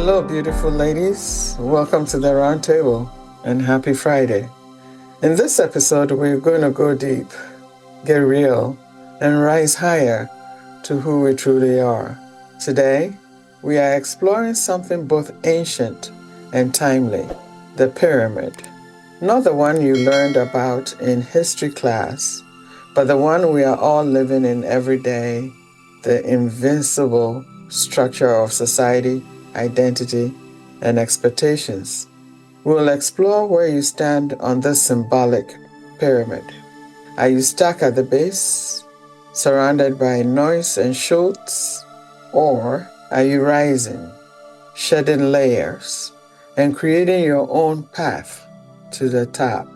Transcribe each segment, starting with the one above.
Hello, beautiful ladies. Welcome to the Round Table and happy Friday. In this episode, we're going to go deep, get real, and rise higher to who we truly are. Today, we are exploring something both ancient and timely, the pyramid. Not the one you learned about in history class, but the one we are all living in every day, the invincible structure of society, identity, and expectations. We'll explore where you stand on this symbolic pyramid. Are you stuck at the base, surrounded by noise and schultz, or are you rising, shedding layers, and creating your own path to the top?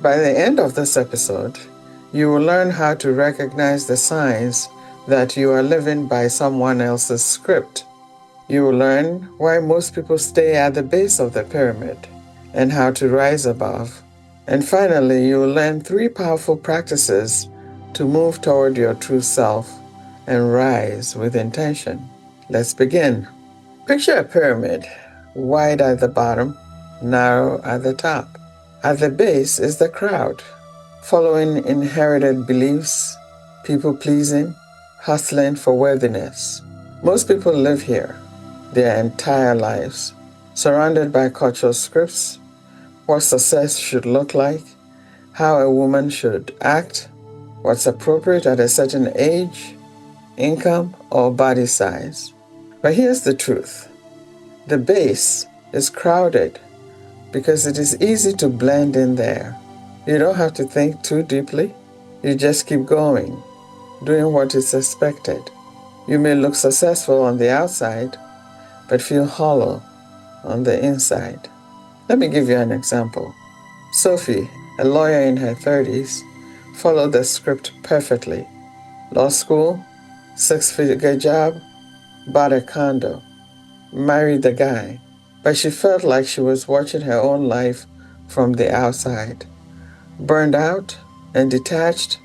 By the end of this episode, you will learn how to recognize the signs that you are living by someone else's script. You will learn why most people stay at the base of the pyramid and how to rise above. And finally, you will learn 3 powerful practices to move toward your true self and rise with intention. Let's begin. Picture a pyramid, wide at the bottom, narrow at the top. At the base is the crowd, following inherited beliefs, people-pleasing, hustling for worthiness. Most people live here their entire lives, surrounded by cultural scripts, what success should look like, how a woman should act, what's appropriate at a certain age, income, or body size. But here's the truth. The base is crowded because it is easy to blend in there. You don't have to think too deeply. You just keep going, doing what is expected. You may look successful on the outside, but feel hollow on the inside. Let me give you an example. Sophie, a lawyer in her 30s, followed the script perfectly. Law school, 6-figure job, bought a condo, married the guy, but she felt like she was watching her own life from the outside. Burned out and detached,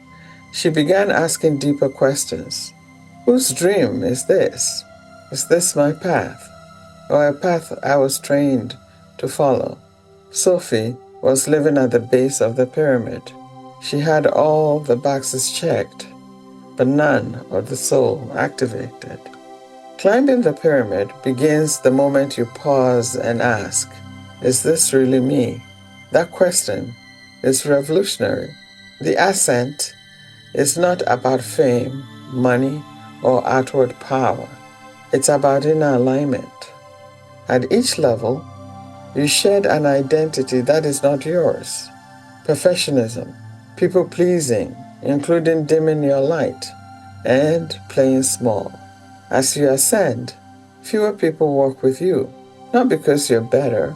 she began asking deeper questions. Whose dream is this? Is this my path, or a path I was trained to follow? Sophie was living at the base of the pyramid. She had all the boxes checked, but none of the soul activated. Climbing the pyramid begins the moment you pause and ask, is this really me? That question is revolutionary. The ascent is not about fame, money, or outward power. It's about inner alignment. At each level, you shed an identity that is not yours. Perfectionism, people-pleasing, including dimming your light, and playing small. As you ascend, fewer people walk with you, not because you're better,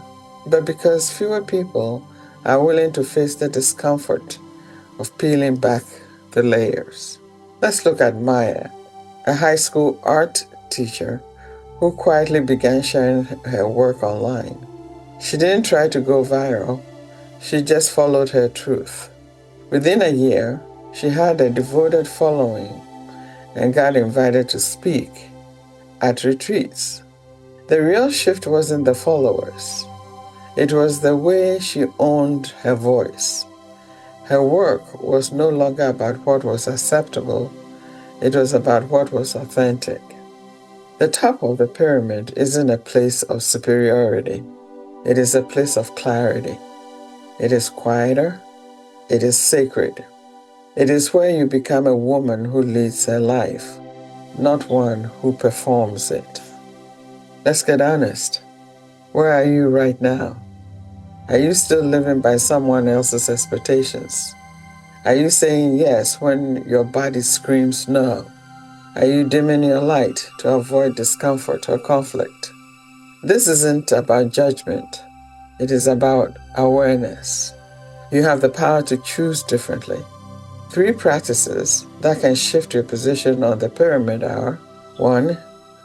but because fewer people are willing to face the discomfort of peeling back the layers. Let's look at Maya, a high school art teacher who quietly began sharing her work online. She didn't try to go viral, she just followed her truth. Within a year, she had a devoted following and got invited to speak at retreats. The real shift wasn't the followers, it was the way she owned her voice. Her work was no longer about what was acceptable, it was about what was authentic. The top of the pyramid isn't a place of superiority. It is a place of clarity. It is quieter. It is sacred. It is where you become a woman who leads her life, not one who performs it. Let's get honest. Where are you right now? Are you still living by someone else's expectations? Are you saying yes when your body screams no? Are you dimming your light to avoid discomfort or conflict? This isn't about judgment. It is about awareness. You have the power to choose differently. 3 practices that can shift your position on the pyramid are: 1.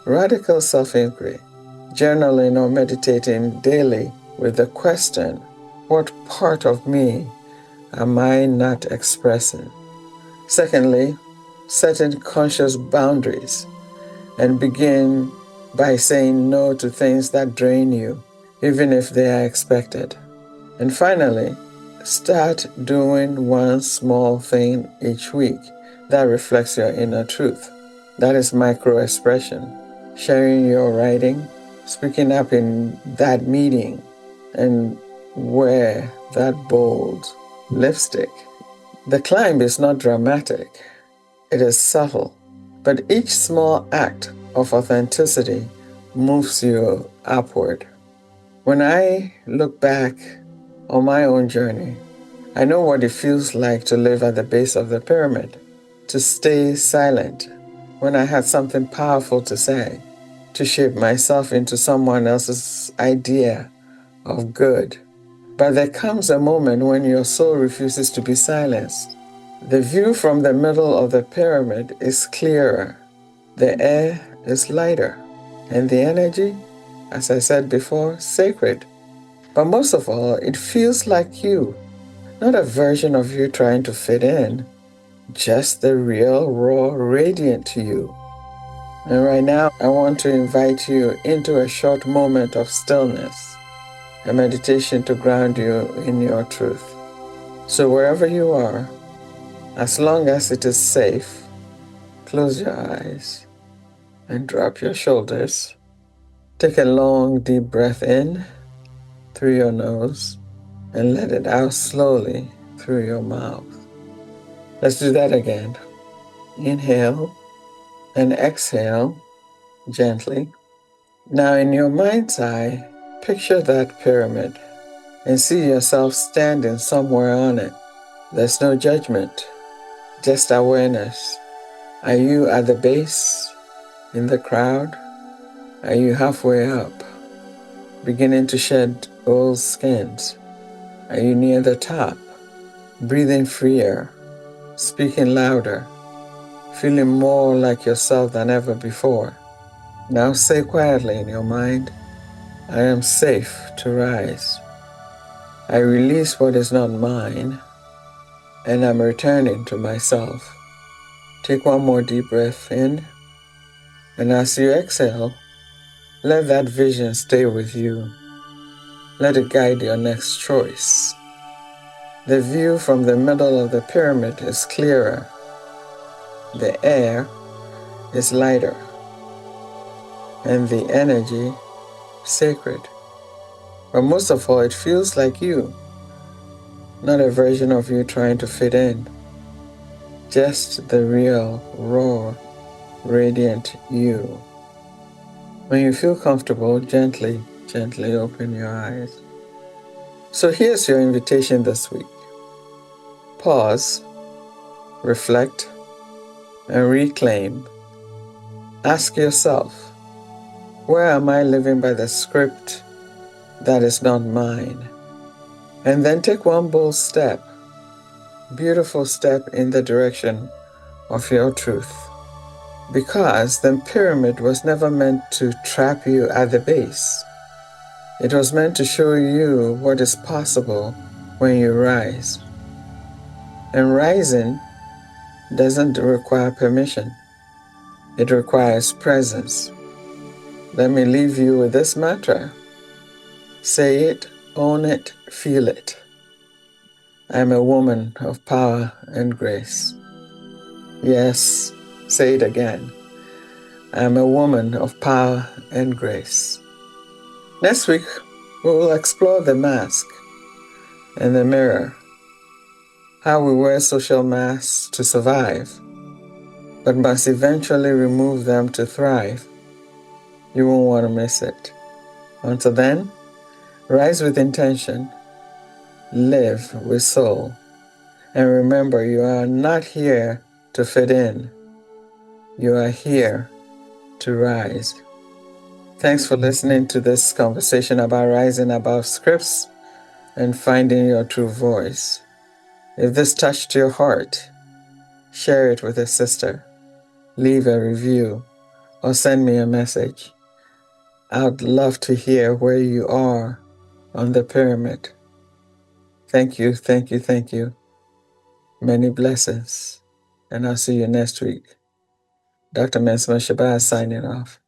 Radical self-inquiry. Journaling or meditating daily with the question, what part of me am I not expressing? Secondly, setting conscious boundaries and begin by saying no to things that drain you, even if they are expected. And finally, start doing one small thing each week that reflects your inner truth. That is micro expression. Sharing your writing, speaking up in that meeting, and wear that bold lipstick. The climb is not dramatic, it is subtle. But each small act of authenticity moves you upward. When I look back on my own journey, I know what it feels like to live at the base of the pyramid, to stay silent when I had something powerful to say, to shape myself into someone else's idea of good. But there comes a moment when your soul refuses to be silenced. The view from the middle of the pyramid is clearer, the air is lighter, and the energy, as I said before, sacred. But most of all, it feels like you, not a version of you trying to fit in, just the real, raw, radiant you. And right now, I want to invite you into a short moment of stillness, a meditation to ground you in your truth. So wherever you are, as long as it is safe, close your eyes and drop your shoulders. Take a long, deep breath in through your nose and let it out slowly through your mouth. Let's do that again. Inhale and exhale gently. Now, in your mind's eye, picture that pyramid and see yourself standing somewhere on it. There's no judgment, just awareness. Are you at the base, in the crowd? Are you halfway up, beginning to shed old skins? Are you near the top, breathing freer, speaking louder, feeling more like yourself than ever before? Now say quietly in your mind, I am safe to rise. I release what is not mine, and I'm returning to myself. Take one more deep breath in, and as you exhale, let that vision stay with you. Let it guide your next choice. The view from the middle of the pyramid is clearer. The air is lighter, and the energy sacred. But most of all, it feels like you, not a version of you trying to fit in. Just the real, raw, radiant you. When you feel comfortable, gently open your eyes. So here's your invitation this week. Pause, reflect, and reclaim. Ask yourself, where am I living by the script that is not mine? And then take one bold step, beautiful step in the direction of your truth. Because the pyramid was never meant to trap you at the base. It was meant to show you what is possible when you rise. And rising doesn't require permission. It requires presence. Let me leave you with this mantra. Say it, own it, feel it. I'm a woman of power and grace. Yes, say it again. I'm a woman of power and grace. Next week, we will explore the mask and the mirror, how we wear social masks to survive, but must eventually remove them to thrive. You won't want to miss it. Until then, rise with intention, live with soul, and remember you are not here to fit in. You are here to rise. Thanks for listening to this conversation about rising above scripts and finding your true voice. If this touched your heart, share it with a sister, leave a review, or send me a message. I'd love to hear where you are on the pyramid. Thank you, thank you, thank you. Many blessings. And I'll see you next week. Dr. Mensimah signing off.